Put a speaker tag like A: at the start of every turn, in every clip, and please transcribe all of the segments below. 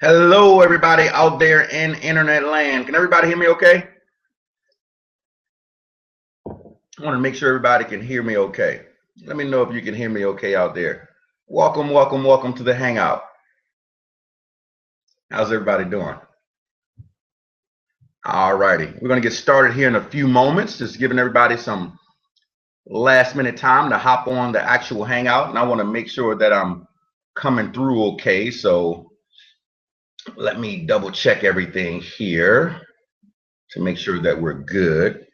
A: Hello, everybody out there in internet land. Can everybody hear me okay? I want to make sure everybody can hear me okay. Let me know if you can hear me okay out there. Welcome to the Hangout. How's everybody doing? All righty. We're going to get started here in a few moments, just giving everybody some last minute time to hop on the actual Hangout. And I want to make sure that I'm coming through okay. So let me double check everything here to make sure that we're good.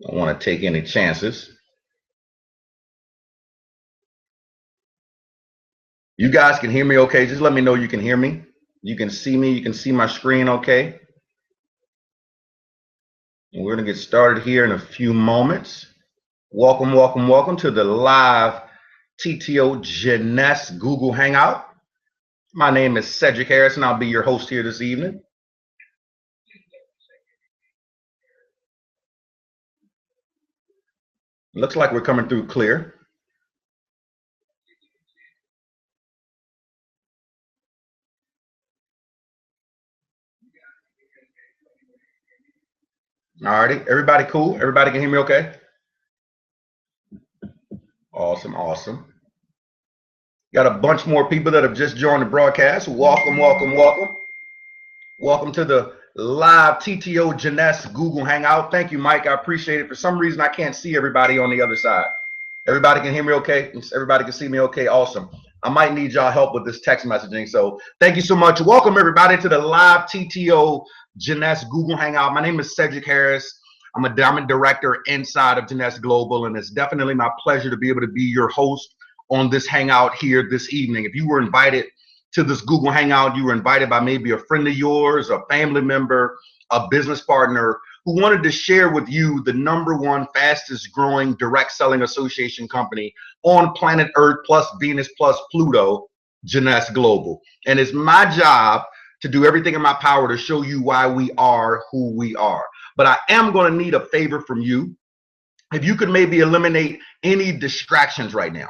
A: I don't want to take any chances. You guys can hear me okay? Just let me know you can hear me. You can see me. You can see my screen okay? And we're going to get started here in a few moments. Welcome to the live TTO Jeunesse Google Hangout. My name is Cedrick Harris, and I'll be your host here this evening. Looks like we're coming through clear. All righty. Everybody cool? Everybody can hear me okay? Awesome. Got a bunch more people that have just joined the broadcast. Welcome. Welcome to the live TTO Jeunesse Google Hangout. Thank you, Mike. I appreciate it. For some reason, I can't see everybody on the other side. Everybody can hear me okay? Everybody can see me okay? Awesome. I might need y'all help with this text messaging. So thank you so much. Welcome, everybody, to the live TTO Jeunesse Google Hangout. My name is Cedrick Harris. I'm a diamond director inside of Jeunesse Global, and it's definitely my pleasure to be able to be your host on this hangout here this evening. If you were invited to this Google Hangout, you were invited by maybe a friend of yours, a family member, a business partner who wanted to share with you the #1 fastest growing direct selling association company on planet Earth plus Venus plus Pluto, Jeunesse Global. And it's my job to do everything in my power to show you why we are who we are. But I am going to need a favor from you. If you could maybe eliminate any distractions right now,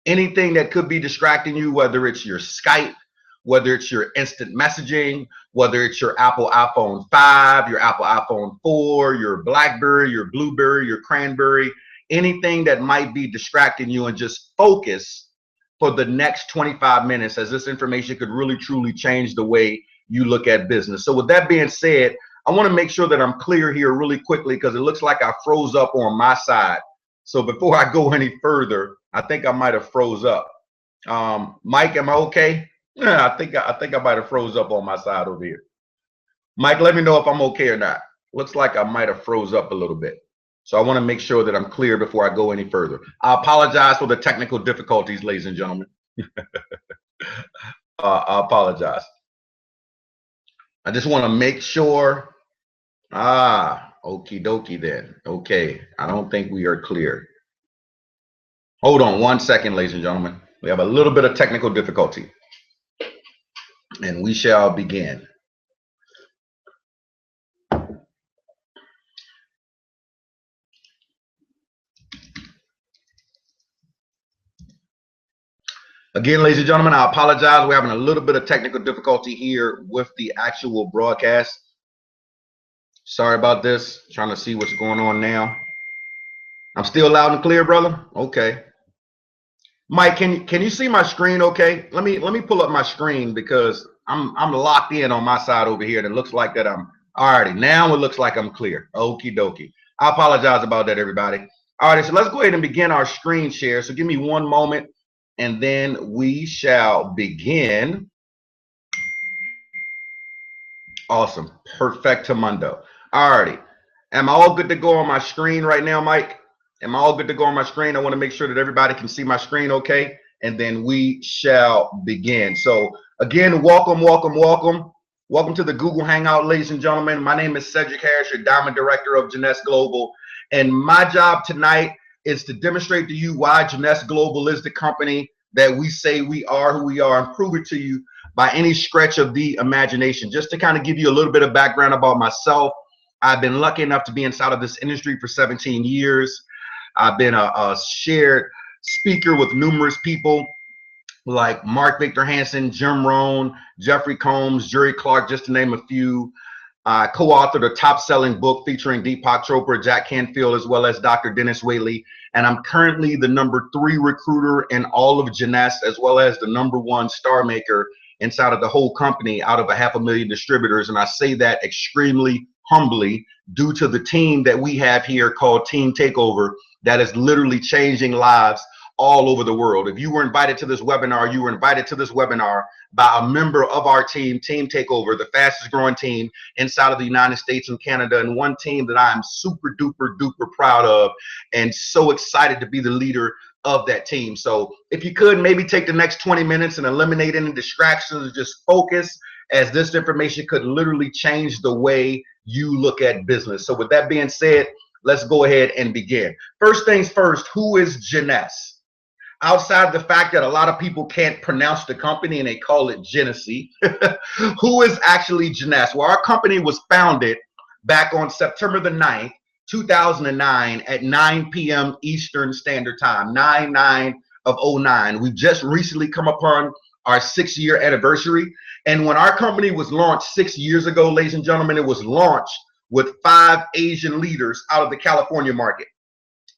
A: anything that could be distracting you, whether it's your Skype, whether it's your instant messaging, whether it's your Apple iPhone 5, your Apple iPhone 4, your BlackBerry, your Blueberry, your Cranberry, anything that might be distracting you, and just focus for the next 25 minutes, as this information could really truly change the way you look at business. So with that being said, I want to make sure that I'm clear here really quickly, because it looks like I froze up on my side. So before I go any further, I think I might have froze up. Mike, am I okay? Yeah, I think I might have froze up on my side over here. Mike, let me know if I'm okay or not. Looks like I might have froze up a little bit. So I want to make sure that I'm clear before I go any further. I apologize for the technical difficulties, ladies and gentlemen. I apologize. I just want to make sure. Okie dokie then. Okay, I don't think we are clear. Hold on 1 second, ladies and gentlemen. We have a little bit of technical difficulty, and we shall begin. Again, ladies and gentlemen, I apologize. We're having a little bit of technical difficulty here with the actual broadcast. Sorry about this. Trying to see what's going on now. I'm still loud and clear, brother? Okay. Mike, can you see my screen okay? Let me pull up my screen, because I'm locked in on my side over here, and it looks like that I'm alrighty. Now it looks like I'm clear. Okie dokie. I apologize about that, everybody. Alrighty, so let's go ahead and begin our screen share. So give me one moment, and then we shall begin. Awesome. Perfectamundo. Alrighty. Am I all good to go on my screen right now, Mike? Am I all good to go on my screen? I want to make sure that everybody can see my screen okay, and then we shall begin. So again, welcome to the Google Hangout, ladies and gentlemen. My name is Cedrick Harris, your Diamond Director of Jeunesse Global, and my job tonight is to demonstrate to you why Jeunesse Global is the company that we say we are who we are, and prove it to you by any stretch of the imagination. Just to kind of give you a little bit of background about myself, I've been lucky enough to be inside of this industry for 17 years. I've been a shared speaker with numerous people like Mark Victor Hansen, Jim Rohn, Jeffrey Combs, Jerry Clark, just to name a few. Co-authored a top-selling book featuring Deepak Chopra, Jack Canfield, as well as Dr. Dennis Whaley. And I'm currently the #3 recruiter in all of Jeunesse, as well as the #1 star maker inside of the whole company out of 500,000 distributors. And I say that extremely humbly due to the team that we have here called Team Takeover that is literally changing lives all over the world. If you were invited to this webinar, you were invited to this webinar by a member of our team, Team Takeover, the fastest growing team inside of the United States and Canada, and one team that I am super duper duper proud of and so excited to be the leader of that team. So if you could maybe take the next 20 minutes and eliminate any distractions, just focus, as this information could literally change the way you look at business. So with that being said, let's go ahead and begin. First things first, who is Jeunesse? Outside the fact that a lot of people can't pronounce the company and they call it Jeunesse, who is actually Jeunesse? Well, our company was founded back on September the 9th, 2009 at 9 p.m. Eastern Standard Time, 9/9 of 09. We've just recently come upon our 6-year anniversary. And when our company was launched 6 years ago, ladies and gentlemen, it was launched with 5 Asian leaders out of the California market.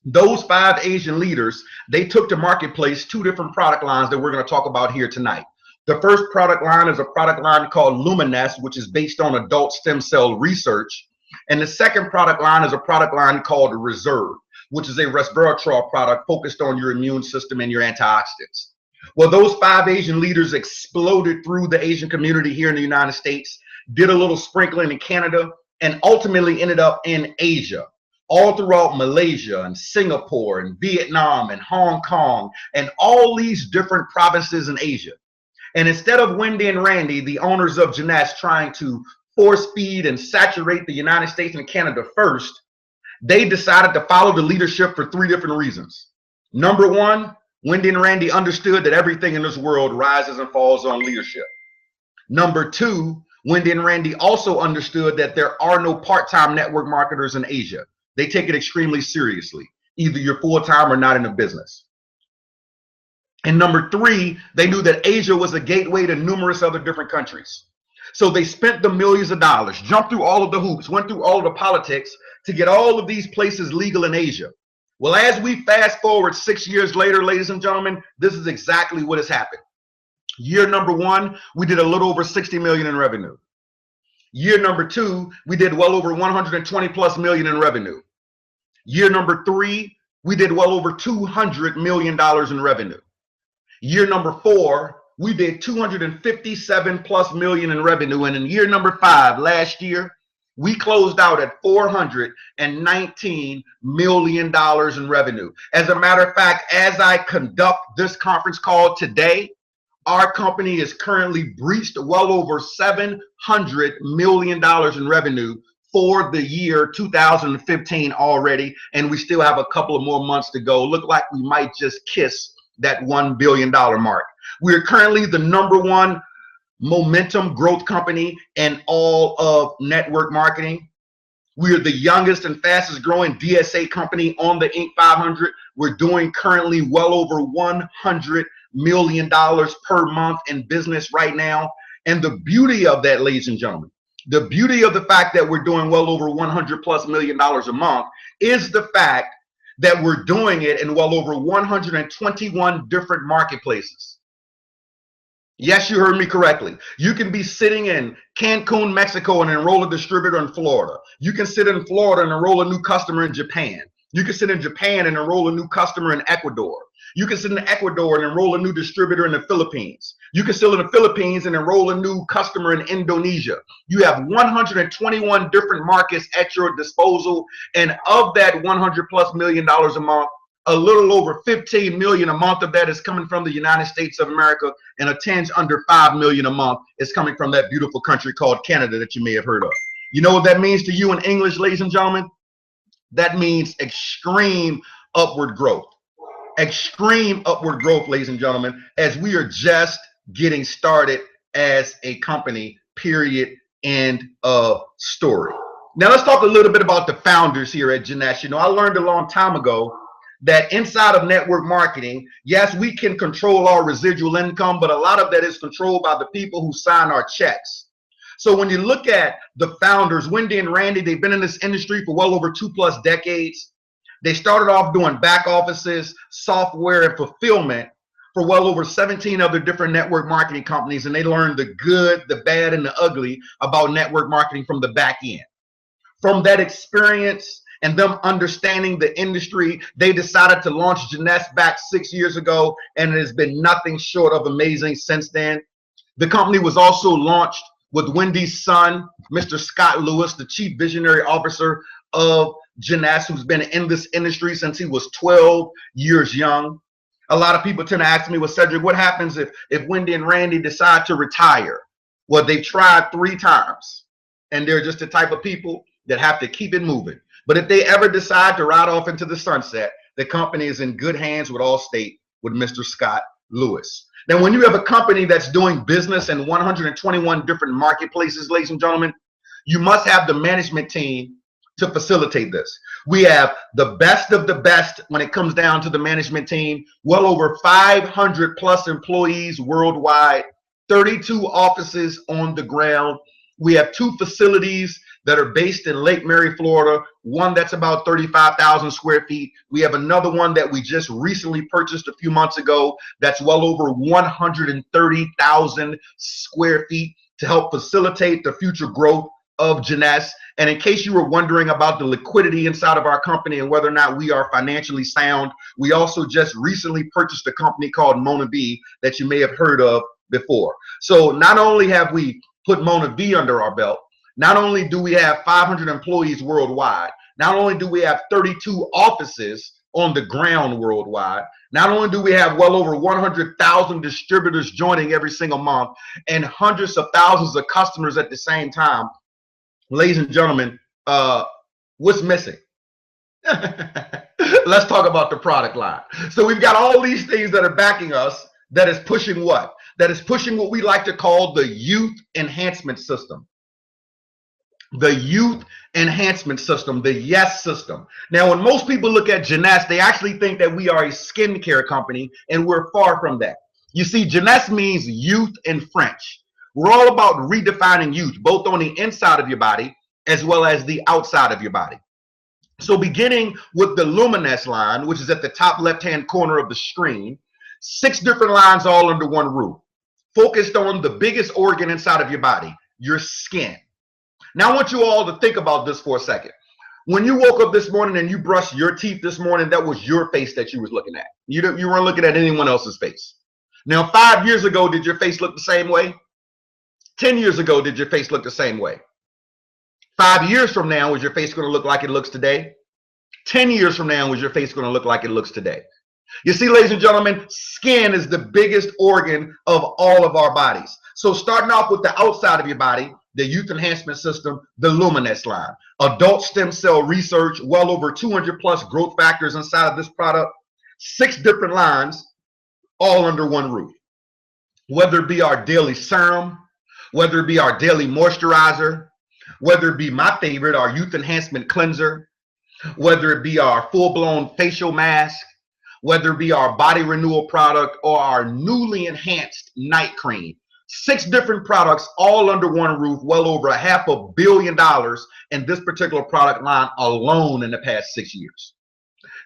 A: Those 5 Asian leaders, they took to marketplace 2 different product lines that we're going to talk about here tonight. The first product line is a product line called Luminous, which is based on adult stem cell research. And the second product line is a product line called Reserve, which is a resveratrol product focused on your immune system and your antioxidants. Well, those 5 Asian leaders exploded through the Asian community here in the United States, did a little sprinkling in Canada, and ultimately ended up in Asia, all throughout Malaysia and Singapore and Vietnam and Hong Kong and all these different provinces in Asia. And instead of Wendy and Randy, the owners of Jeunesse, trying to force feed and saturate the United States and Canada first, they decided to follow the leadership for 3 different reasons. Number 1, Wendy and Randy understood that everything in this world rises and falls on leadership. Number 2, Wendy and Randy also understood that there are no part-time network marketers in Asia. They take it extremely seriously. Either you're full-time or not in a business. And number 3, they knew that Asia was a gateway to numerous other different countries. So they spent the millions of dollars, jumped through all of the hoops, went through all of the politics to get all of these places legal in Asia. Well, as we fast forward 6 years later, ladies and gentlemen, this is exactly what has happened. Year number 1, we did a little over 60 million in revenue. Year number 2, we did well over 120 plus million in revenue. Year number 3, we did well over $200 million in revenue. Year number 4, we did 257 plus million in revenue. And in year number 5, last year, we closed out at $419 million in revenue. As a matter of fact, as I conduct this conference call today, our company is currently breached well over $700 million in revenue for the year 2015 already, and we still have a couple of more months to go. Look like we might just kiss that $1 billion mark. We're currently the #1 momentum growth company in all of network marketing. We're the youngest and fastest growing DSA company on the Inc. 500. We're doing currently well over $100 million per month in business right now. And the beauty of that, ladies and gentlemen, the beauty of the fact that we're doing well over $100+ million a month is the fact that we're doing it in well over 121 different marketplaces. Yes, you heard me correctly. You can be sitting in Cancun, Mexico, and enroll a distributor in Florida. You can sit in Florida and enroll a new customer in Japan. You can sit in Japan and enroll a new customer in Ecuador. You can sit in Ecuador and enroll a new distributor in the Philippines. You can sit in the Philippines and enroll a new customer in Indonesia. You have 121 different markets at your disposal. And of that $100+ million a month, a little over 15 million a month of that is coming from the United States of America, and a tinge under 5 million a month is coming from that beautiful country called Canada that you may have heard of. You know what that means to you in English, ladies and gentlemen? That means extreme upward growth. Extreme upward growth, ladies and gentlemen, as we are just getting started as a company, period, end of story. Now let's talk a little bit about the founders here at Jeunesse. You know, I learned a long time ago that inside of network marketing, yes, we can control our residual income, but a lot of that is controlled by the people who sign our checks. So when you look at the founders, Wendy and Randy, they've been in this industry for well over 2+ decades. They started off doing back offices, software, and fulfillment for well over 17 other different network marketing companies, and they learned the good, the bad, and the ugly about network marketing from the back end. From that experience and them understanding the industry, they decided to launch Jeunesse back 6 years ago, and it has been nothing short of amazing since then. The company was also launched with Wendy's son, Mr. Scott Lewis, the Chief Visionary Officer of Jeunesse, who's been in this industry since he was 12 years young. A lot of people tend to ask me, well, Cedrick, what happens if Wendy and Randy decide to retire? Well, they've tried 3 times, and they're just the type of people that have to keep it moving. But if they ever decide to ride off into the sunset, the company is in good hands with Allstate, with Mr. Scott Lewis. Now, when you have a company that's doing business in 121 different marketplaces, ladies and gentlemen, you must have the management team to facilitate this. We have the best of the best when it comes down to the management team, well over 500+ employees worldwide, 32 offices on the ground. We have 2 facilities that are based in Lake Mary, Florida, one that's about 35,000 square feet. We have another one that we just recently purchased a few months ago that's well over 130,000 square feet to help facilitate the future growth of Jeunesse. And in case you were wondering about the liquidity inside of our company and whether or not we are financially sound, we also just recently purchased a company called Mona B that you may have heard of before. So not only have we put Mona B under our belt, not only do we have 500 employees worldwide, not only do we have 32 offices on the ground worldwide, not only do we have well over 100,000 distributors joining every single month and hundreds of thousands of customers at the same time. Ladies and gentlemen, what's missing? Let's talk about the product line. So we've got all these things that are backing us that is pushing what? That is pushing what we like to call the youth enhancement system. The youth enhancement system, the YES system. Now, when most people look at Jeunesse, they actually think that we are a skincare company, and we're far from that. You see, Jeunesse means youth in French. We're all about redefining youth, both on the inside of your body as well as the outside of your body. So beginning with the Luminous line, which is at the top left-hand corner of the screen, 6 different lines all under one roof, focused on the biggest organ inside of your body, your skin. Now I want you all to think about this for a second. When you woke up this morning and you brushed your teeth this morning, that was your face that you was looking at. You weren't looking at anyone else's face. Now, 5 years ago, did your face look the same way? 10 years ago, did your face look the same way? 5 years from now, is your face going to look like it looks today? 10 years from now, is your face going to look like it looks today? You see, ladies and gentlemen, skin is the biggest organ of all of our bodies. So starting off with the outside of your body, the youth enhancement system, the Luminous line, adult stem cell research, well over 200+ growth factors inside of this product, 6 different lines, all under one roof. Whether it be our daily serum, whether it be our daily moisturizer, whether it be my favorite, our youth enhancement cleanser, whether it be our full-blown facial mask, whether it be our body renewal product or our newly enhanced night cream. 6 different products all under one roof, well over $500 million in this particular product line alone in the past 6 years.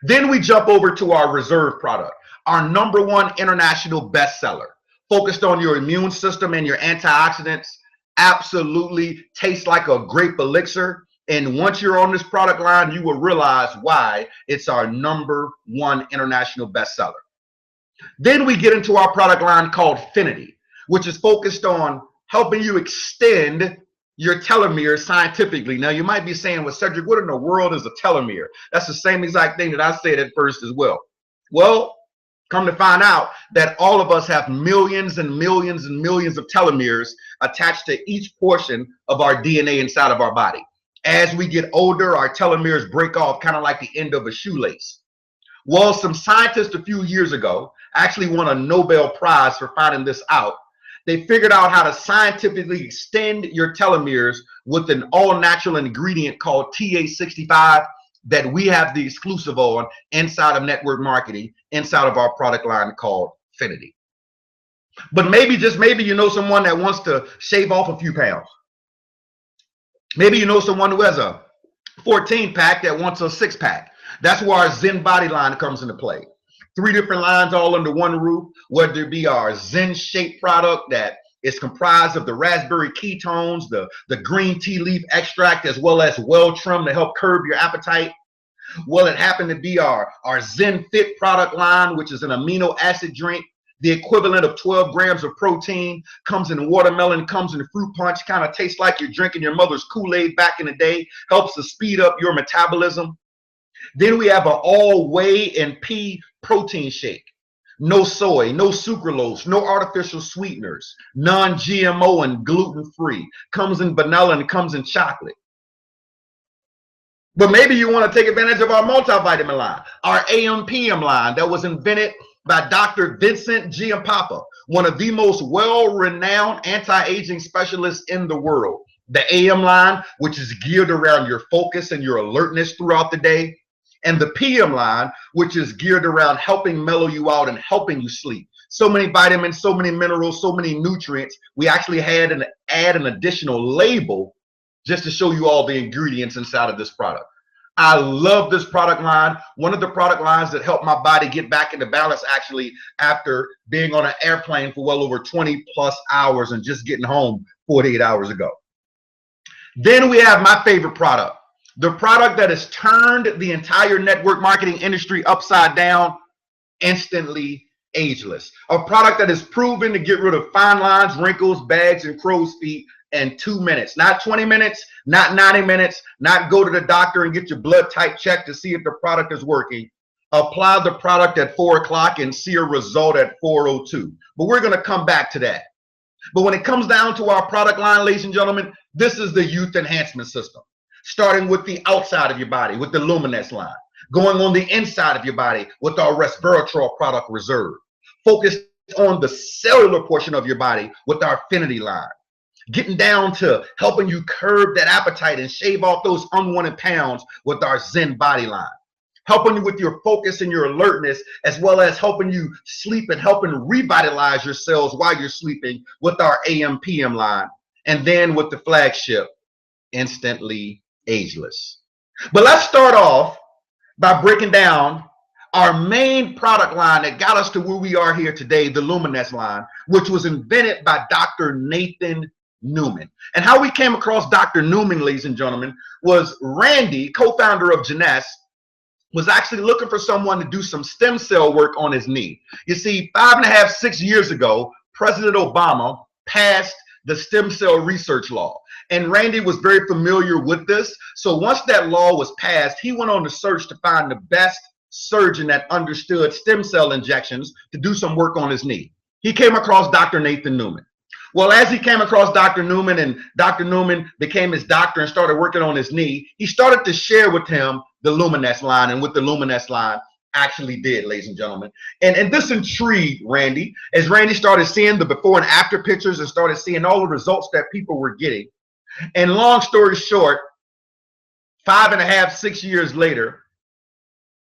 A: Then we jump over to our Reserve product, our #1 international bestseller, focused on your immune system and your antioxidants. Absolutely tastes like a grape elixir. And once you're on this product line, you will realize why it's our #1 international bestseller. Then we get into our product line called Finity, which is focused on helping you extend your telomere scientifically. Now, you might be saying, well, Cedrick, what in the world is a telomere? That's the same exact thing that I said at first as well. Well, come to find out that all of us have millions and millions and millions of telomeres attached to each portion of our DNA inside of our body. As we get older, our telomeres break off kind of like the end of a shoelace. Well, some scientists a few years ago actually won a Nobel Prize for finding this out. They figured out how to scientifically extend your telomeres with an all-natural ingredient called TA65. that we have the exclusive on inside of network marketing, inside of our product line called Finity. But maybe, just maybe, you know someone that wants to shave off a few pounds. Maybe you know someone who has a 14-pack that wants a 6-pack. That's where our Zen Body line comes into play. 3 different lines all under one roof, whether it be our Zen Shape product that is comprised of the raspberry ketones, the green tea leaf extract, as well as well trim to help curb your appetite. Well, it happened to be our Zen Fit product line, which is an amino acid drink, the equivalent of 12 grams of protein, comes in watermelon, comes in fruit punch, kind of tastes like you're drinking your mother's Kool-Aid back in the day, helps to speed up your metabolism. Then we have an all whey and pea protein shake. No soy, no sucralose, no artificial sweeteners, non-GMO and gluten-free. Comes in vanilla and comes in chocolate. But maybe you want to take advantage of our multivitamin line, our AM/PM line that was invented by Dr. Vincent Giampapa, one of the most well-renowned anti-aging specialists in the world. The AM line, which is geared around your focus and your alertness throughout the day, and the PM line, which is geared around helping mellow you out and helping you sleep. So many vitamins, so many minerals, so many nutrients. We actually had to add an additional label just to show you all the ingredients inside of this product. I love this product line. One of the product lines that helped my body get back into balance, actually, after being on an airplane for well over 20+ hours and just getting home 48 hours ago. Then we have my favorite product, the product that has turned the entire network marketing industry upside down, instantly Ageless. A product that is proven to get rid of fine lines, wrinkles, bags, and crow's feet in 2 minutes. Not 20 minutes, not 90 minutes, not go to the doctor and get your blood type checked to see if the product is working. Apply the product at 4 o'clock and see a result at 4:02. But we're going to come back to that. But when it comes down to our product line, ladies and gentlemen, this is the youth enhancement system. Starting with the outside of your body with the Luminous line. Going on the inside of your body with our resveratrol product Reserve. Focused on the cellular portion of your body with our Finity line. Getting down to helping you curb that appetite and shave off those unwanted pounds with our Zen Body line. Helping you with your focus and your alertness, as well as helping you sleep and helping revitalize your cells while you're sleeping with our AM/PM line. And then with the flagship, Instantly Ageless. But let's start off by breaking down our main product line that got us to where we are here today, the Luminous line, which was invented by Dr. Nathan Newman. And how we came across Dr. Newman, ladies and gentlemen, was Randy, co-founder of Jeunesse, was actually looking for someone to do some stem cell work on his knee. You see, 5.5, 6 years ago, President Obama passed the stem cell research law. And Randy was very familiar with this. So once that law was passed, he went on the search to find the best surgeon that understood stem cell injections to do some work on his knee. He came across Dr. Nathan Newman. Well, as he came across Dr. Newman and Dr. Newman became his doctor and started working on his knee, he started to share with him the Luminous line and what the Luminous line actually did, ladies and gentlemen. And this intrigued Randy as Randy started seeing the before and after pictures and started seeing all the results that people were getting. And long story short, 5.5, 6 years later,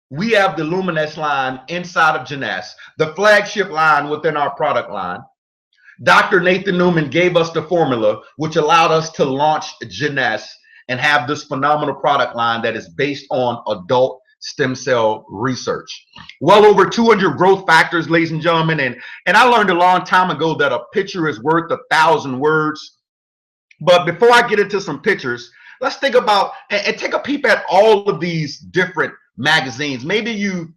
A: we have the Luminous line inside of Jeunesse, the flagship line within our product line. Dr. Nathan Newman gave us the formula, which allowed us to launch Jeunesse and have this phenomenal product line that is based on adult stem cell research. Well over 200 growth factors, ladies and gentlemen. And I learned a long time ago that a picture is worth 1,000 words. But before I get into some pictures, let's think about and take a peep at all of these different magazines. Maybe you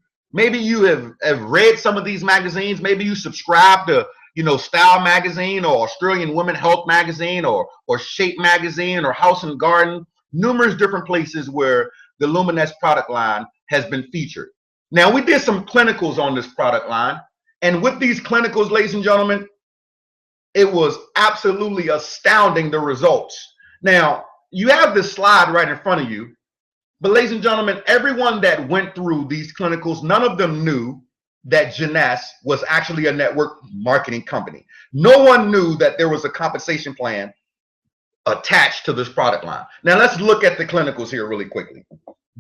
A: have read some of these magazines. Maybe you subscribe to, you know, Style Magazine or Australian Women Health Magazine or Shape Magazine or House and Garden. Numerous different places where the Luminous product line has been featured. Now, we did some clinicals on this product line. And with these clinicals, ladies and gentlemen, it was absolutely astounding, the results. Now, you have this slide right in front of you. But ladies and gentlemen, everyone that went through these clinicals, none of them knew that Jeunesse was actually a network marketing company. No one knew that there was a compensation plan attached to this product line. Now let's look at the clinicals here really quickly.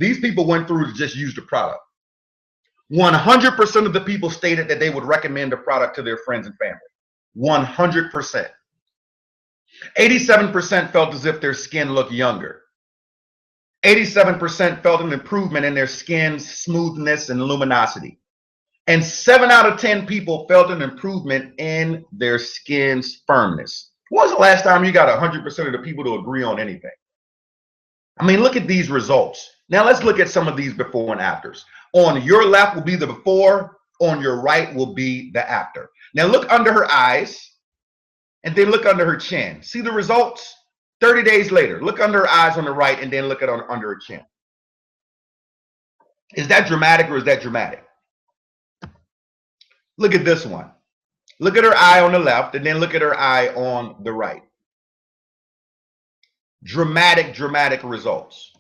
A: These people went through to just use the product. 100% of the people stated that they would recommend the product to their friends and family. 100%. 87% felt as if their skin looked younger. 87% felt an improvement in their skin's smoothness and luminosity. And 7 out of 10 people felt an improvement in their skin's firmness. When was the last time you got 100% of the people to agree on anything? I mean, look at these results. Now let's look at some of these before and afters. On your left will be the before, on your right will be the after. Now look under her eyes and then look under her chin. See the results? 30 days later, look under her eyes on the right and then look at under her chin. Is that dramatic or is that dramatic? Look at this one. Look at her eye on the left and then look at her eye on the right. Dramatic, dramatic results.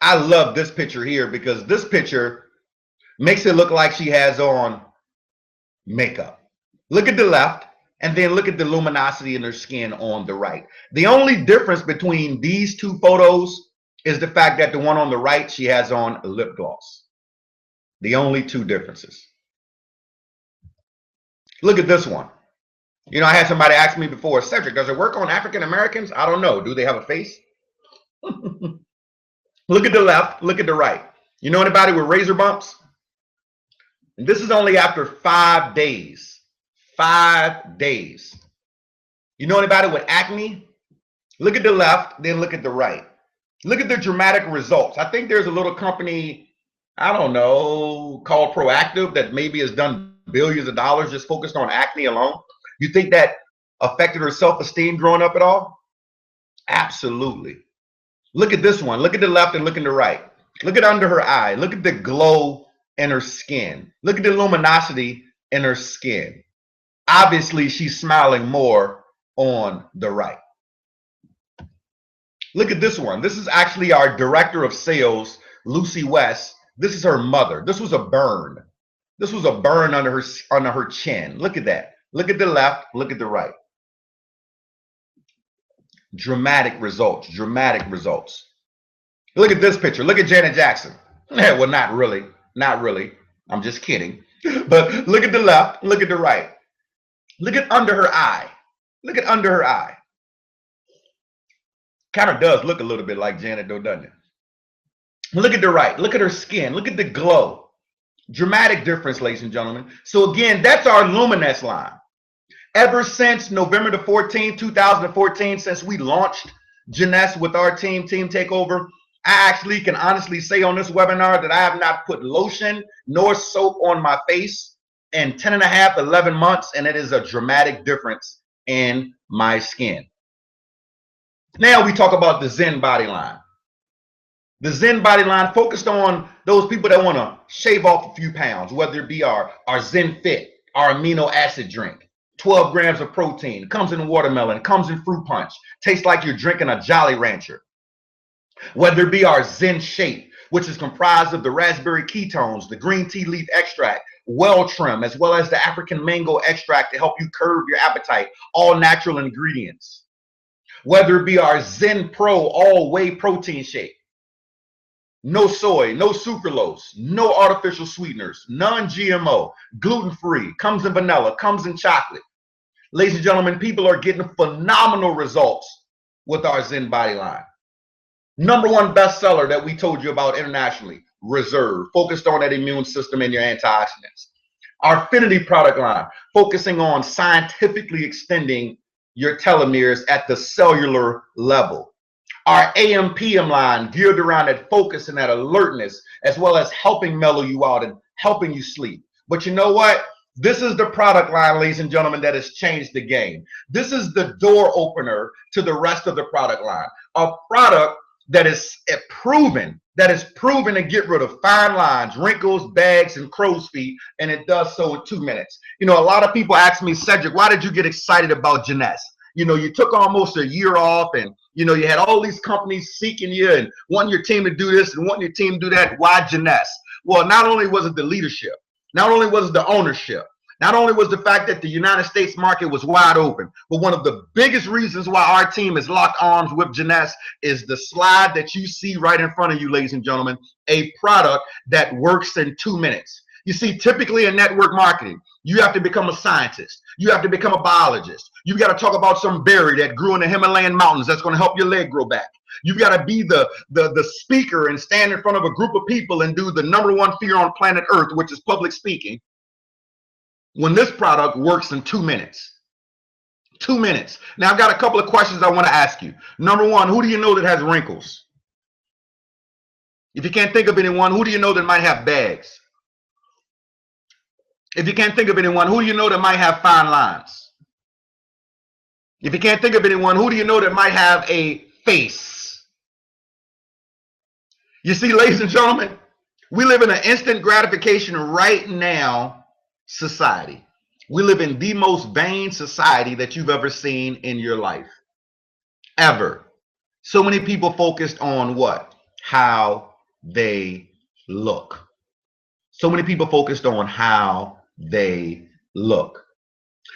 A: I love this picture here because this picture makes it look like she has on makeup. Look at the left and then look at the luminosity in her skin on the right. The only difference between these two photos is the fact that the one on the right, she has on lip gloss. The only two differences. Look at this one. You know, I had somebody ask me before, Cedrick, does it work on African Americans? I don't know. Do they have a face? Look at the left, look at the right. You know anybody with razor bumps? And this is only after 5 days. 5 days. You know anybody with acne? Look at the left, then look at the right. Look at the dramatic results. I think there's a little company, I don't know, called Proactive that maybe has done billions of dollars just focused on acne alone. You think that affected her self-esteem growing up at all? Absolutely. Look at this one. Look at the left and look at the right. Look at under her eye. Look at the glow in her skin. Look at the luminosity in her skin. Obviously, she's smiling more on the right. Look at this one. This is actually our director of sales, Lucy West. This is her mother. This was a burn. This was a burn under her chin. Look at that. Look at the left. Look at the right. Dramatic results. Dramatic results. Look at this picture. Look at Janet Jackson. Well, not really. Not really. I'm just kidding. But look at the left. Look at the right. Look at under her eye. Look at under her eye. Kind of does look a little bit like Janet, though, doesn't it? Look at the right. Look at her skin. Look at the glow. Dramatic difference, ladies and gentlemen. So again, that's our Luminous line. Ever since November the 14th, 2014, since we launched Jeunesse with our team takeover, I actually can honestly say on this webinar that I have not put lotion nor soap on my face in 10 and a half, 11 months, and it is a dramatic difference in my skin. Now we talk about the Zen body line. The Zen body line focused on those people that want to shave off a few pounds, whether it be our Zen Fit, our amino acid drink, 12 grams of protein, comes in watermelon, comes in fruit punch, tastes like you're drinking a Jolly Rancher. Whether it be our Zen Shake, which is comprised of the raspberry ketones, the green tea leaf extract, well trim, as well as the African mango extract to help you curb your appetite, all natural ingredients. Whether it be our Zen Pro all whey protein shake. No soy, no sucralose, no artificial sweeteners, non-GMO, gluten-free, comes in vanilla, comes in chocolate. Ladies and gentlemen, people are getting phenomenal results with our Zen body line. #1 bestseller that we told you about internationally, Reserve, focused on that immune system and your antioxidants. Our Affinity product line, focusing on scientifically extending your telomeres at the cellular level. Our AM/PM line, geared around that focus and that alertness, as well as helping mellow you out and helping you sleep. But you know what? This is the product line, ladies and gentlemen, that has changed the game. This is the door opener to the rest of the product line. A product that is proven to get rid of fine lines, wrinkles, bags, and crow's feet, and it does so in 2 minutes. You know, a lot of people ask me, Cedrick, why did you get excited about Jeunesse? You know, you took almost a year off, and you know, you had all these companies seeking you and wanting your team to do this and wanting your team to do that. Why Jeunesse? Well, not only was it the leadership, not only was it the ownership, Not only was the fact that the United States market was wide open, but one of the biggest reasons why our team is locked arms with Jeunesse is the slide that you see right in front of you, ladies and gentlemen, a product that works in 2 minutes. You see, typically in network marketing, you have to become a scientist. You have to become a biologist. You've got to talk about some berry that grew in the Himalayan mountains that's going to help your leg grow back. You've got to be the speaker and stand in front of a group of people and do the #1 fear on planet Earth, which is public speaking. When this product works in 2 minutes. 2 minutes. Now, I've got a couple of questions I want to ask you. #1, who do you know that has wrinkles? If you can't think of anyone, who do you know that might have bags? If you can't think of anyone, who do you know that might have fine lines? If you can't think of anyone, who do you know that might have a face? You see, ladies and gentlemen, we live in an instant gratification right now society. We live in the most vain society that you've ever seen in your life. Ever. So many people focused on what? How they look. So many people focused on how they look.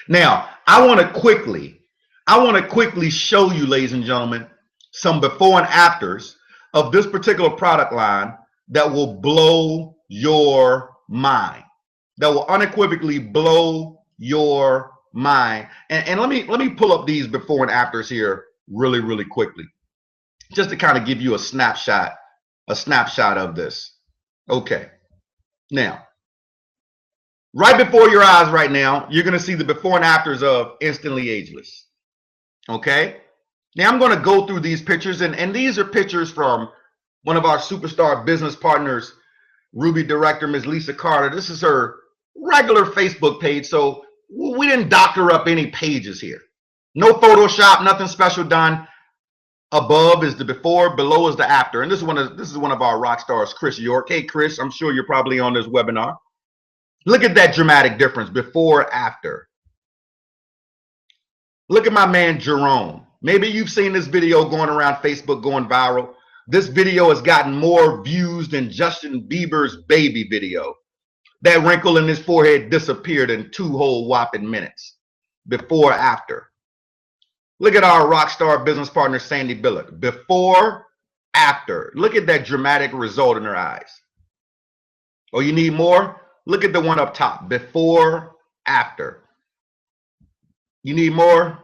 A: Now, I want to quickly show you, ladies and gentlemen, some before and afters of this particular product line that will blow your mind. That will unequivocally blow your mind. And let me pull up these before and afters here really quickly, just to kind of give you a snapshot of this. Okay. Now, right before your eyes right now, you're going to see the before and afters of Instantly Ageless. Okay. Now I'm going to go through these pictures, and these are pictures from one of our superstar business partners, Ruby director, Ms. Lisa Carter. This is her regular Facebook page, so we didn't doctor up any pages here. No Photoshop, nothing special done. Above is the before, below is the after. And this is one of our rock stars, Chris York. Hey Chris, I'm sure you're probably on this webinar. Look at that dramatic difference, before, after. Look at my man Jerome. Maybe you've seen this video going around Facebook, going viral. This video has gotten more views than Justin Bieber's baby video. That wrinkle in his forehead disappeared in 2 whole whopping minutes. Before, after. Look at our rock star business partner, Sandy Billick. Before, after. Look at that dramatic result in her eyes. Oh, you need more? Look at the one up top. Before, after. You need more?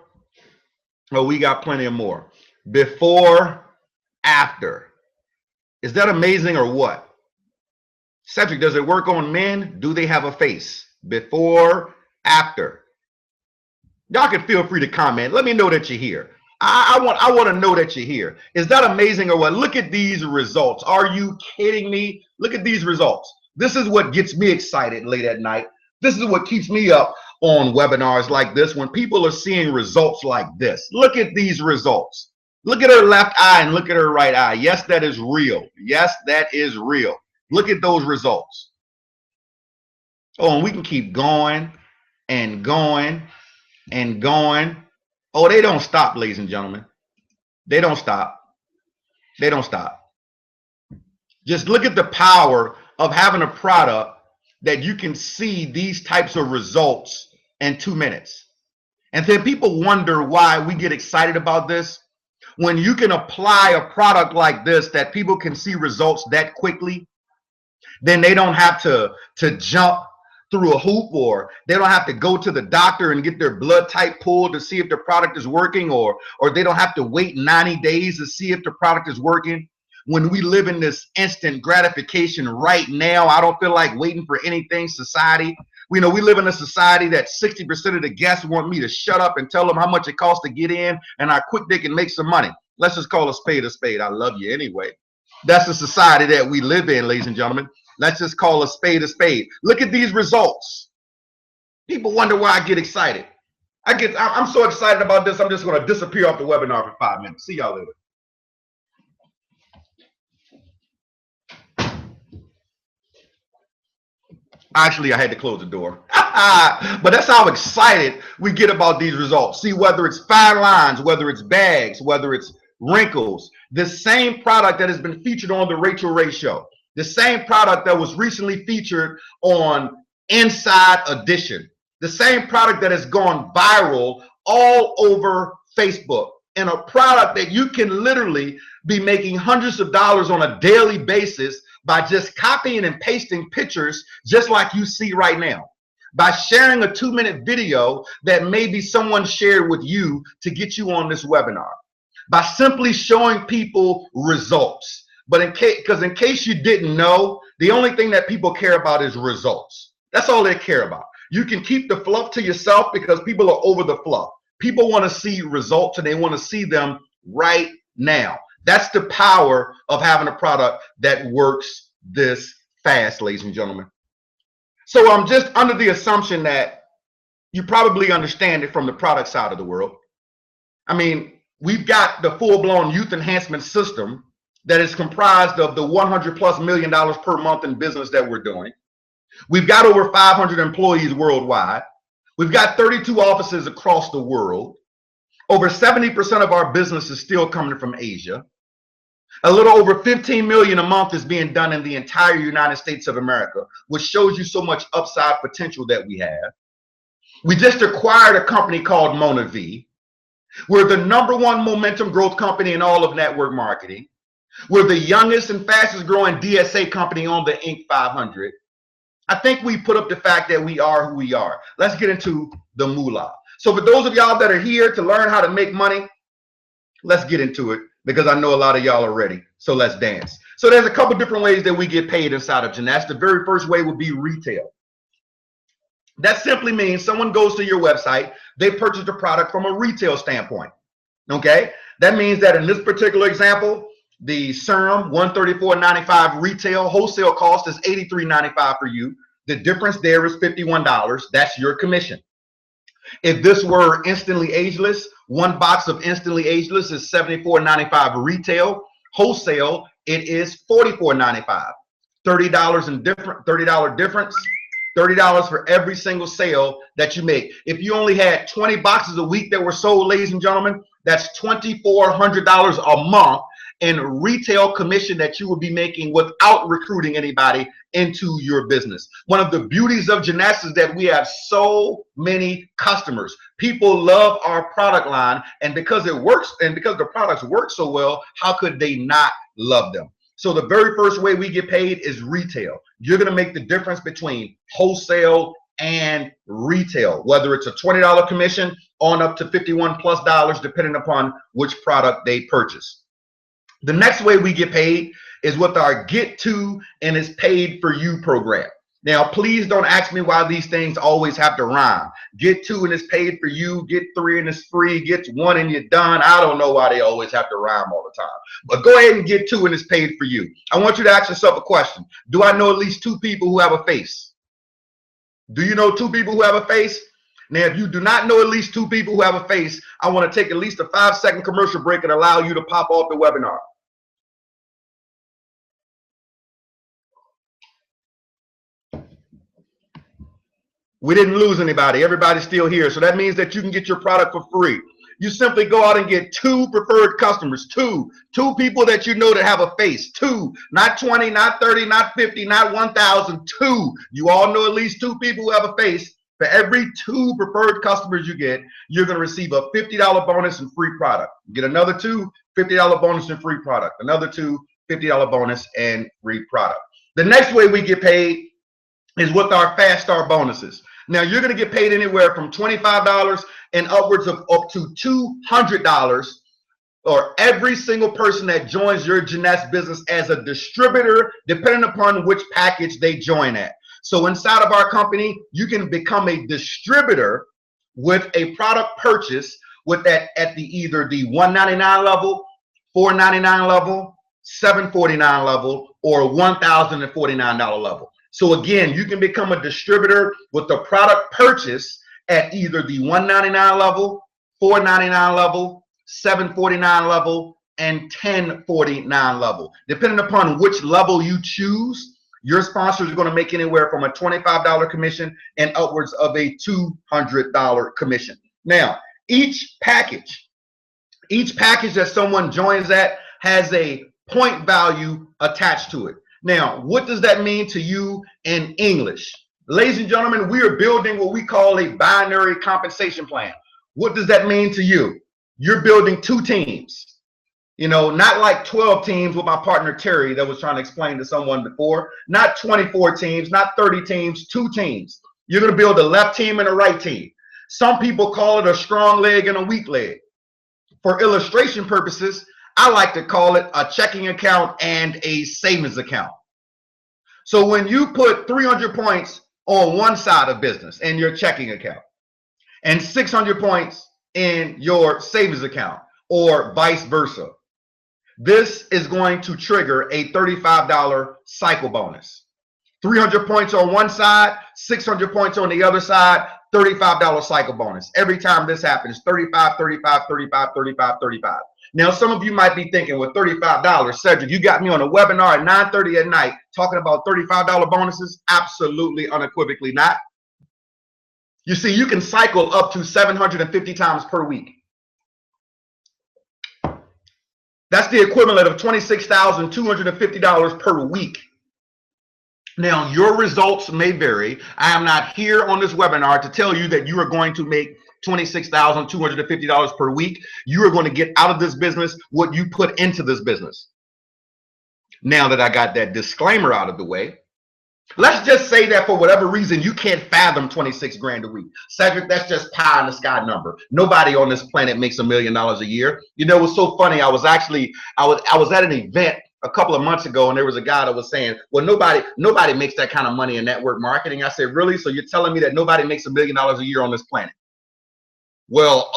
A: Oh, we got plenty of more. Before, after. Is that amazing or what? Cedrick, does it work on men? Do they have a face? Before, after. Y'all can feel free to comment. Let me know that you're here. I want to know that you're here. Is that amazing or what? Look at these results. Are you kidding me? Look at these results. This is what gets me excited late at night. This is what keeps me up on webinars like this, when people are seeing results like this. Look at these results. Look at her left eye and look at her right eye. Yes, that is real. Yes, that is real. Look at those results. Oh, and we can keep going and going and going. Oh, they don't stop, ladies and gentlemen. They don't stop. They don't stop. Just look at the power of having a product that you can see these types of results in 2 minutes. And then people wonder why we get excited about this. When you can apply a product like this that people can see results that quickly, then they don't have to jump through a hoop, or they don't have to go to the doctor and get their blood type pulled to see if the product is working, or they don't have to wait 90 days to see if the product is working. When we live in this instant gratification right now, I don't feel like waiting for anything society. We live in a society that 60% of the guests want me to shut up and tell them how much it costs to get in and how quick they can make some money. Let's just call a spade a spade. I love you anyway. That's the society that we live in, ladies and gentlemen. Let's just call a spade a spade. Look at these results. People wonder why I get excited. I'm so excited about this, I'm just going to disappear off the webinar for 5 minutes. See y'all later. Actually, I had to close the door. But that's how excited we get about these results. See, whether it's fine lines, whether it's bags, whether it's wrinkles, the same product that has been featured on the Rachel Ray Show, the same product that was recently featured on Inside Edition, the same product that has gone viral all over Facebook, and a product that you can literally be making hundreds of dollars on a daily basis by just copying and pasting pictures just like you see right now, by sharing a 2-minute video that maybe someone shared with you to get you on this webinar, by simply showing people results. But in case you didn't know, the only thing that people care about is results. That's all they care about. You can keep the fluff to yourself because people are over the fluff. People want to see results, and they want to see them right now. That's the power of having a product that works this fast, ladies and gentlemen. So I'm just under the assumption that you probably understand it from the product side of the world. I mean, we've got the full-blown youth enhancement system that is comprised of the $100+ million per month in business that we're doing. We've got over 500 employees worldwide. We've got 32 offices across the world. Over 70% of our business is still coming from Asia. A little over 15 million a month is being done in the entire United States of America, which shows you so much upside potential that we have. We just acquired a company called Mona V. We're the #1 momentum growth company in all of network marketing. We're the youngest and fastest growing DSA company on the Inc. 500. I think we put up the fact that we are who we are. Let's get into the moolah. So for those of y'all that are here to learn how to make money, let's get into it, because I know a lot of y'all are ready. So let's dance. So there's a couple different ways that we get paid inside of Jeunesse. The very first way would be retail. That simply means someone goes to your website, they purchase the product from a retail standpoint. Okay? That means that in this particular example, the serum $134.95 retail, wholesale cost is $83.95 for you. The difference there is $51. That's your commission. If this were Instantly Ageless, one box of Instantly Ageless is $74.95 retail. Wholesale, it is $44.95. $30 difference. $30 for every single sale that you make. If you only had 20 boxes a week that were sold, ladies and gentlemen, that's $2,400 a month in retail commission that you would be making without recruiting anybody into your business. One of the beauties of Jeunesse is that we have so many customers. People love our product line, and because it works and because the products work so well, how could they not love them? So the very first way we get paid is retail. You're going to make the difference between wholesale and retail, whether it's a $20 commission on up to $51+ depending upon which product they purchase. The next way we get paid is with our Get To and Is Paid For You program. Now, please don't ask me why these things always have to rhyme. Get 2 and it's paid for you. Get 3 and it's free. Get 1 and you're done. I don't know why they always have to rhyme all the time. But go ahead and get 2 and it's paid for you. I want you to ask yourself a question. Do I know at least 2 people who have a face? Do you know 2 people who have a face? Now, if you do not know at least 2 people who have a face, I want to take at least a 5-second commercial break and allow you to pop off the webinar. We didn't lose anybody. Everybody's still here. So that means that you can get your product for free. You simply go out and get 2 preferred customers, 2 people that you know that have a face, 2, not 20, not 30, not 50, not 1,000, 2. You all know at least 2 people who have a face. For every 2 preferred customers you get, you're going to receive a $50 bonus and free product. You get another 2, $50 bonus and free product. Another 2, $50 bonus and free product. The next way we get paid is with our Fast Start bonuses. Now, you're going to get paid anywhere from $25 and upwards of up to $200 or every single person that joins your Jeunesse business as a distributor, depending upon which package they join at. So inside of our company, you can become a distributor with a product purchase with that at either the $199 level, $499 level, $749 level, or $1,049 level. So again, you can become a distributor with the product purchase at either the $199 level, $499 level, $749 level, and $1049 level. Depending upon which level you choose, your sponsors are going to make anywhere from a $25 commission and upwards of a $200 commission. Now, each package that someone joins at has a point value attached to it. Now, what does that mean to you in English? Ladies and gentlemen, we are building what we call a binary compensation plan. What does that mean to you? You're building 2 teams. You know, not like 12 teams with my partner Terry that was trying to explain to someone before. Not 24 teams, not 30 teams, 2 teams. You're going to build a left team and a right team. Some people call it a strong leg and a weak leg. For illustration purposes, I like to call it a checking account and a savings account. So when you put 300 points on one side of business in your checking account and 600 points in your savings account or vice versa, this is going to trigger a $35 cycle bonus. 300 points on one side, 600 points on the other side, $35 cycle bonus. Every time this happens, 35, 35, 35, 35, 35. Now, some of you might be thinking, with $35, Cedrick, you got me on a webinar at 9:30 at night talking about $35 bonuses? Absolutely, unequivocally not. You see, you can cycle up to 750 times per week. That's the equivalent of $26,250 per week. Now, your results may vary. I am not here on this webinar to tell you that you are going to make $26,250 per week. You are going to get out of this business what you put into this business. Now that I got that disclaimer out of the way, let's just say that for whatever reason you can't fathom 26 grand a week. Cedrick, that's just pie in the sky number. Nobody on this planet makes $1 million a year. You know, what's so funny? I was at an event a couple of months ago, and there was a guy that was saying, well, nobody makes that kind of money in network marketing. I said, really? So you're telling me that nobody makes $1 million a year on this planet? Well,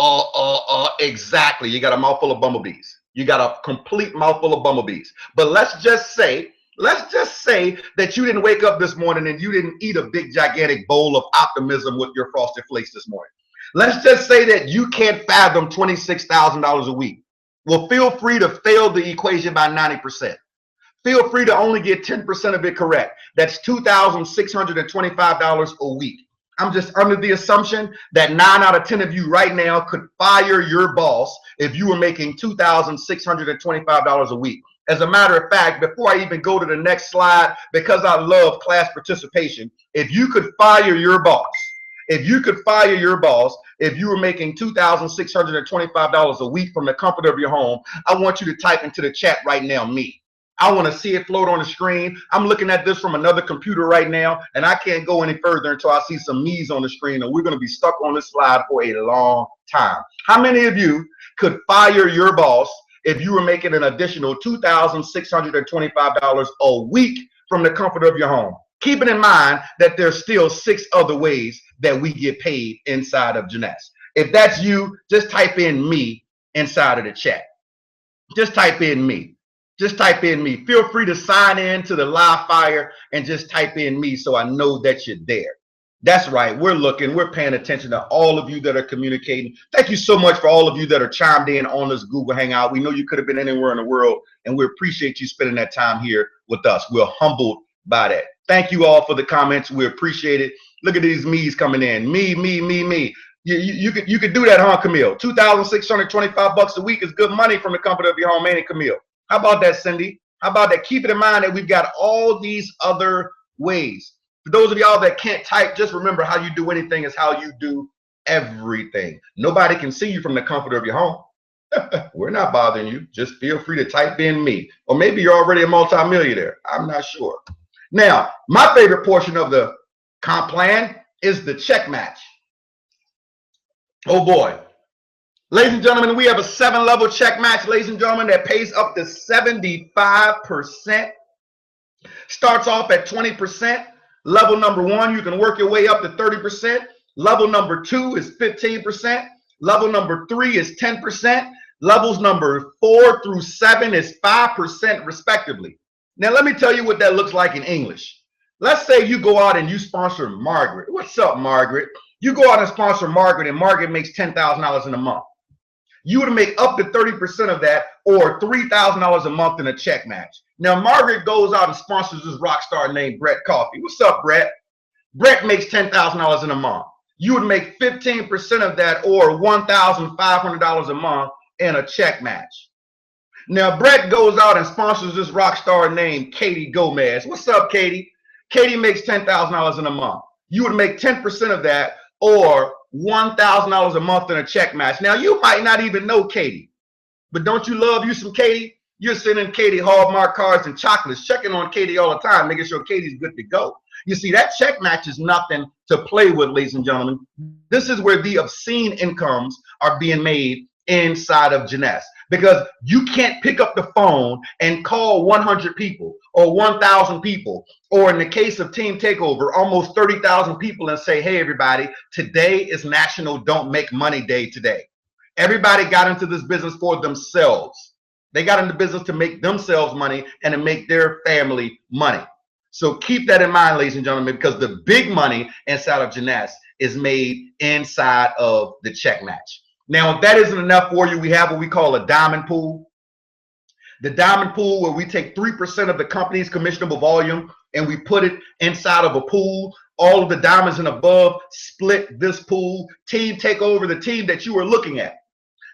A: exactly. You got a mouthful of bumblebees. You got a complete mouthful of bumblebees. But let's just say that you didn't wake up this morning and you didn't eat a big gigantic bowl of optimism with your Frosted Flakes this morning. Let's just say that you can't fathom $26,000 a week. Well, feel free to fail the equation by 90%. Feel free to only get 10% of it correct. That's $2,625 a week. I'm just under the assumption that 9 out of 10 of you right now could fire your boss if you were making $2,625 a week. As a matter of fact, before I even go to the next slide, because I love class participation, if you could fire your boss, if you were making $2,625 a week from the comfort of your home, I want you to type into the chat right now, me. I want to see it float on the screen. I'm looking at this from another computer right now, and I can't go any further until I see some me's on the screen, and we're going to be stuck on this slide for a long time. How many of you could fire your boss if you were making an additional $2,625 a week from the comfort of your home? Keeping in mind that there's still 6 other ways that we get paid inside of Jeunesse. If that's you, just type in me inside of the chat. Just type in me. Just type in me. Feel free to sign in to the live fire and just type in me so I know that you're there. That's right. We're looking. We're paying attention to all of you that are communicating. Thank you so much for all of you that are chimed in on this Google Hangout. We know you could have been anywhere in the world, and we appreciate you spending that time here with us. We're humbled by that. Thank you all for the comments. We appreciate it. Look at these me's coming in. Me. You could do that, huh, Camille? $2,625 a week is good money from the comfort of your home, ain't it, Camille? How about that, Cindy? How about that? Keep it in mind that we've got all these other ways. For those of y'all that can't type, just remember, how you do anything is how you do everything. Nobody can see you from the comfort of your home. We're not bothering you. Just feel free to type in me. Or maybe you're already a multimillionaire. I'm not sure. Now, my favorite portion of the comp plan is the check match. Oh boy. Ladies and gentlemen, we have a 7-level check match, ladies and gentlemen, that pays up to 75%. Starts off at 20%. Level number 1, you can work your way up to 30%. Level number 2 is 15%. Level number 3 is 10%. Levels number 4 through 7 is 5% respectively. Now, let me tell you what that looks like in English. Let's say you go out and you sponsor Margaret. What's up, Margaret? You go out and sponsor Margaret, and Margaret makes $10,000 in a month. You would make up to 30% of that, or $3,000 a month in a check match. Now, Margaret goes out and sponsors this rock star named Brett Coffee. What's up, Brett? Brett makes $10,000 in a month. You would make 15% of that, or $1,500 a month in a check match. Now, Brett goes out and sponsors this rock star named Katie Gomez. What's up, Katie? Katie makes $10,000 in a month. you would make 10% of that, or $1,000 a month in a check match. Now, you might not even know Katie, but don't you love you some Katie? You're sending Katie Hallmark cards and chocolates, checking on Katie all the time, making sure Katie's good to go. You see, that check match is nothing to play with, ladies and gentlemen. This is where the obscene incomes are being made inside of Jeunesse, because you can't pick up the phone and call 100 people or 1,000 people, or in the case of Team Takeover, almost 30,000 people, and say, hey, everybody, today is National Don't Make Money Day today. Everybody got into this business for themselves. They got into business to make themselves money and to make their family money. So keep that in mind, ladies and gentlemen, because the big money inside of Jeunesse is made inside of the check match. Now, if that isn't enough for you, we have what we call a diamond pool. The diamond pool, where we take 3% of the company's commissionable volume and we put it inside of a pool. All of the diamonds and above split this pool. Team Takeover, the team that you are looking at.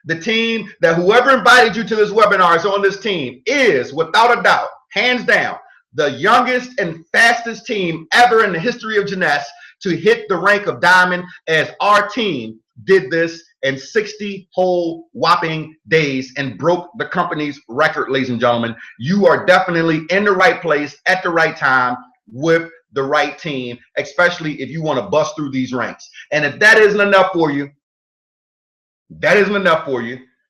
A: The team that whoever invited you to this webinar is on this team is, without a doubt, hands down, the youngest and fastest team ever in the history of Jeunesse to hit the rank of diamond, as our team did this in 60 whole whopping days and broke the company's record, ladies and gentlemen. You are definitely in the right place at the right time with the right team, especially if you want to bust through these ranks. And if that isn't enough for you,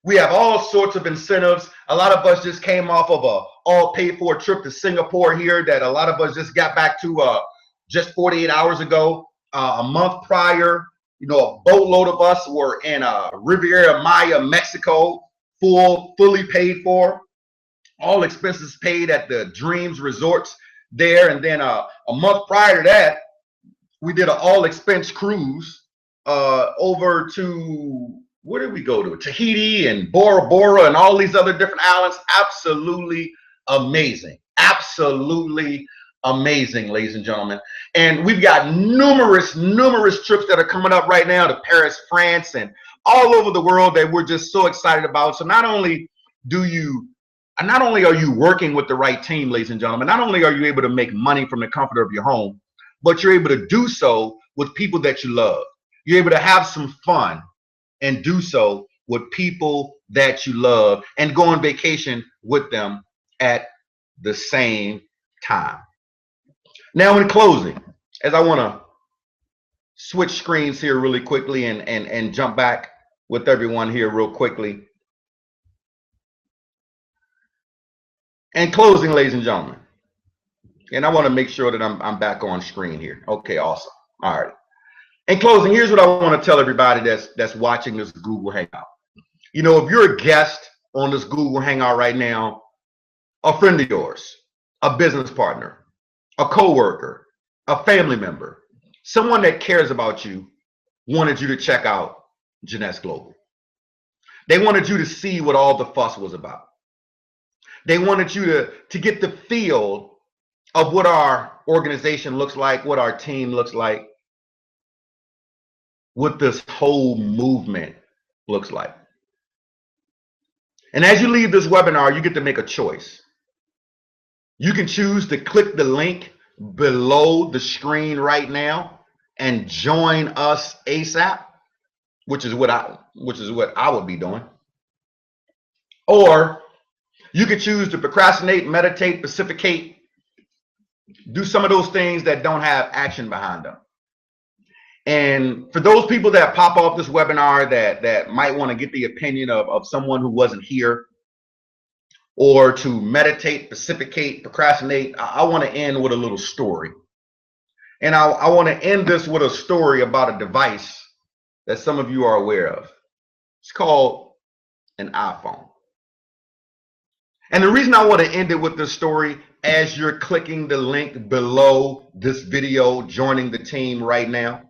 A: we have all sorts of incentives. A lot of us just came off of a all paid for trip to Singapore here that a lot of us just got back to just 48 hours ago. A month prior, you know, a boatload of us were in Riviera Maya, Mexico, fully paid for, all expenses paid at the Dreams Resorts there. And then a month prior to that, we did an all expense cruise over to, where did we go to? Tahiti and Bora Bora and all these other different islands. Absolutely amazing. Absolutely amazing, ladies and gentlemen. And we've got numerous trips that are coming up right now to Paris, France, and all over the world that we're just so excited about. So not only are you working with the right team, ladies and gentlemen, not only are you able to make money from the comfort of your home, but you're able to do so with people that you love. You're able to have some fun and do so with people that you love and go on vacation with them at the same time. Now, in closing, as I want to switch screens here really quickly and jump back with everyone here real quickly. In closing, ladies and gentlemen, and I want to make sure that I'm back on screen here. Okay, awesome. All right. In closing, here's what I want to tell everybody that's watching this Google Hangout. You know, if you're a guest on this Google Hangout right now, a friend of yours, a business partner, a coworker, a family member, someone that cares about you, wanted you to check out Jeunesse Global. They wanted you to see what all the fuss was about. They wanted you to get the feel of what our organization looks like, what our team looks like, what this whole movement looks like. And as you leave this webinar, you get to make a choice. You can choose to click the link below the screen right now and join us ASAP, which is what I would be doing. Or you could choose to procrastinate, meditate, pacificate, do some of those things that don't have action behind them. And for those people that pop off this webinar that might want to get the opinion of someone who wasn't here, or to meditate, pacificate, procrastinate, I want to end with a little story. And I want to end this with a story about a device that some of you are aware of. It's called an iPhone. And the reason I want to end it with this story, as you're clicking the link below this video, joining the team right now,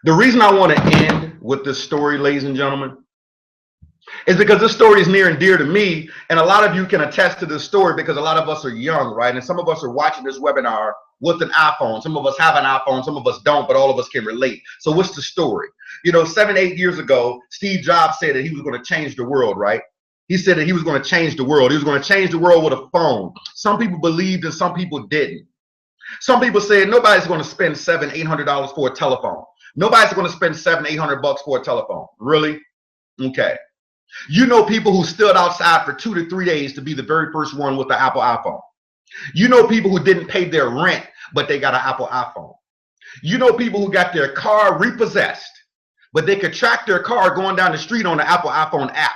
A: the reason I want to end with this story, ladies and gentlemen, is because this story is near and dear to me, and a lot of you can attest to this story because a lot of us are young, right? And some of us are watching this webinar with an iPhone. Some of us have an iPhone, some of us don't, but all of us can relate. So what's the story? You know, 7-8 years ago, Steve Jobs said that he was going to change the world, right? He said that he was going to change the world. He was going to change the world with a phone. Some people believed and some people didn't. Some people say nobody's going to spend $700-800 for a telephone. Nobody's going to spend $700-800 for a telephone. Really? Okay. You know people who stood outside for 2 to 3 days to be the very first one with the Apple iPhone. You know people who didn't pay their rent, but they got an Apple iPhone. You know people who got their car repossessed, but they could track their car going down the street on the Apple iPhone app.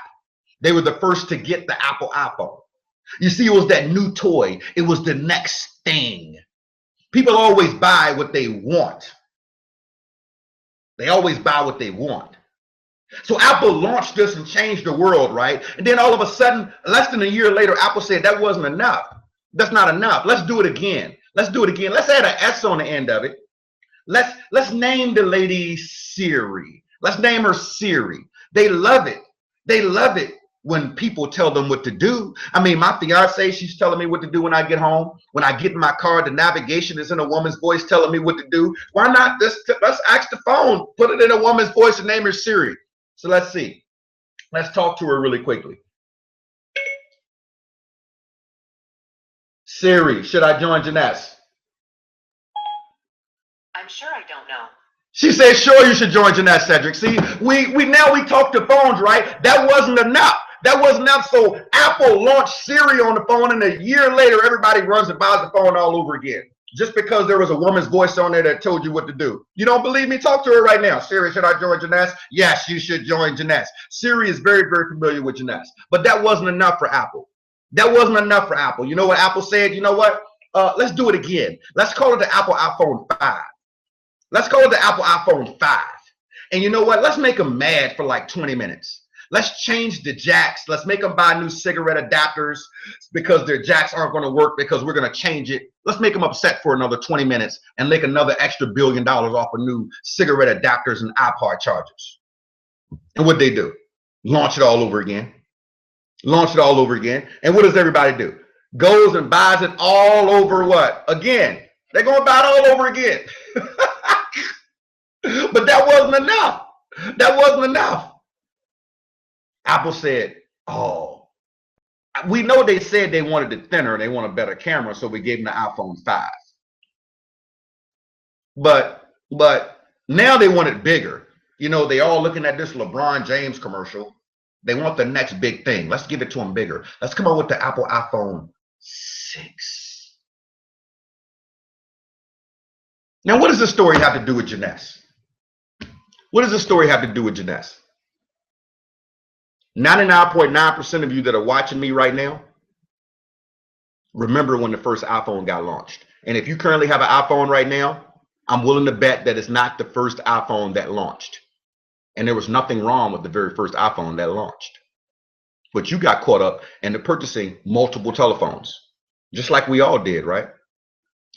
A: They were the first to get the Apple iPhone. You see, it was that new toy. It was the next thing. People always buy what they want. They always buy what they want. So Apple launched this and changed the world, right? And then all of a sudden, less than a year later, Apple said that wasn't enough. That's not enough. Let's do it again. Let's do it again. Let's add an S on the end of it. Let's name the lady Siri. Let's name her Siri. They love it. They love it when people tell them what to do. I mean, my fiance, she's telling me what to do when I get home. When I get in my car, the navigation is in a woman's voice telling me what to do. Why not let's ask the phone, put it in a woman's voice and name her Siri. So let's see. Let's talk to her really quickly. Siri, should I join Jeunesse?
B: I'm sure I don't know.
A: She said, sure, you should join Jeunesse, Cedrick. See, we talk to phones, right? That wasn't enough. That wasn't enough. So Apple launched Siri on the phone, and a year later, everybody runs and buys the phone all over again. Just because there was a woman's voice on there that told you what to do. You don't believe me? Talk to her right now. Siri, should I join Jeunesse? Yes, you should join Jeunesse. Siri is very, very familiar with Jeunesse. But that wasn't enough for Apple. That wasn't enough for Apple. You know what Apple said? You know what? Let's do it again. Let's call it the Apple iPhone 5. Let's call it the Apple iPhone 5. And you know what? Let's make them mad for like 20 minutes. Let's change the jacks. Let's make them buy new cigarette adapters because their jacks aren't going to work because we're going to change it. Let's make them upset for another 20 minutes and make another extra $1 billion off of new cigarette adapters and iPod chargers. And what they do? Launch it all over again. Launch it all over again. And what does everybody do? Goes and buys it all over what? Again. They're going to buy it all over again. But that wasn't enough. That wasn't enough. Apple said, oh, we know they said they wanted it thinner and they want a better camera, so we gave them the iPhone 5. But now they want it bigger. You know, they all looking at this LeBron James commercial. They want the next big thing. Let's give it to them bigger. Let's come out with the Apple iPhone 6. Now, what does this story have to do with Jeunesse? What does this story have to do with Jeunesse? 99.9% of you that are watching me right now remember when the first iPhone got launched. And if you currently have an iPhone right now, I'm willing to bet that it's not the first iPhone that launched. And there was nothing wrong with the very first iPhone that launched. But you got caught up in purchasing multiple telephones, just like we all did, right?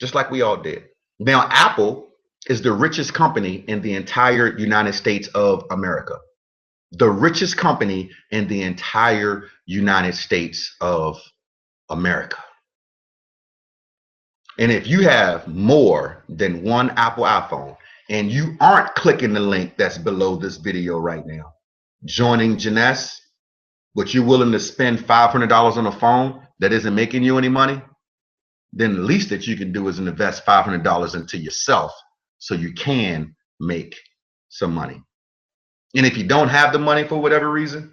A: Just like we all did. Now, Apple is the richest company in the entire United States of America. The richest company in the entire United States of America. And if you have more than one Apple iPhone and you aren't clicking the link that's below this video right now, joining Jeunesse, but you're willing to spend $500 on a phone that isn't making you any money, then the least that you can do is invest $500 into yourself so you can make some money. And if you don't have the money for whatever reason,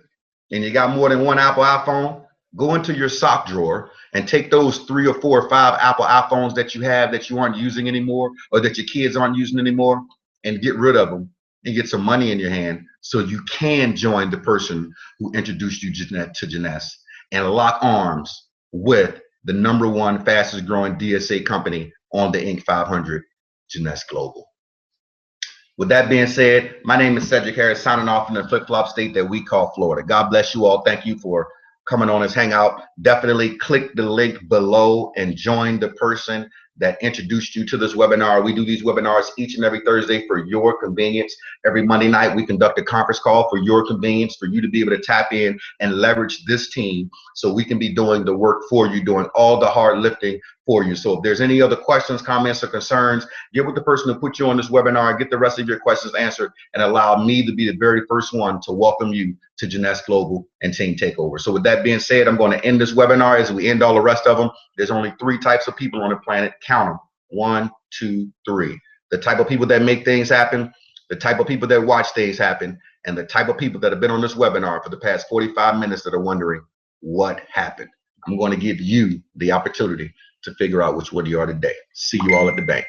A: and you got more than one Apple iPhone, go into your sock drawer and take those 3 or 4 or 5 Apple iPhones that you have that you aren't using anymore, or that your kids aren't using anymore, and get rid of them and get some money in your hand so you can join the person who introduced you to Jeunesse and lock arms with the #1 fastest growing DSA company on the Inc. 500, Jeunesse Global. With that being said, my name is Cedrick Harris, signing off in the flip-flop state that we call Florida. God bless you all. Thank you for coming on this hangout. Definitely click the link below and join the person that introduced you to this webinar. We do these webinars each and every Thursday for your convenience. Every Monday night, we conduct a conference call for your convenience, for you to be able to tap in and leverage this team so we can be doing the work for you, doing all the hard lifting for you. So if there's any other questions, comments, or concerns, get with the person who put you on this webinar, get the rest of your questions answered, and allow me to be the very first one to welcome you to Jeunesse Global and Team Takeover. So with that being said, I'm going to end this webinar as we end all the rest of them. There's only 3 types of people on the planet. Count them. 1, 2, 3. The type of people that make things happen, the type of people that watch things happen, and the type of people that have been on this webinar for the past 45 minutes that are wondering what happened. I'm going to give you the opportunity to figure out which one you are today. See you all at the bank.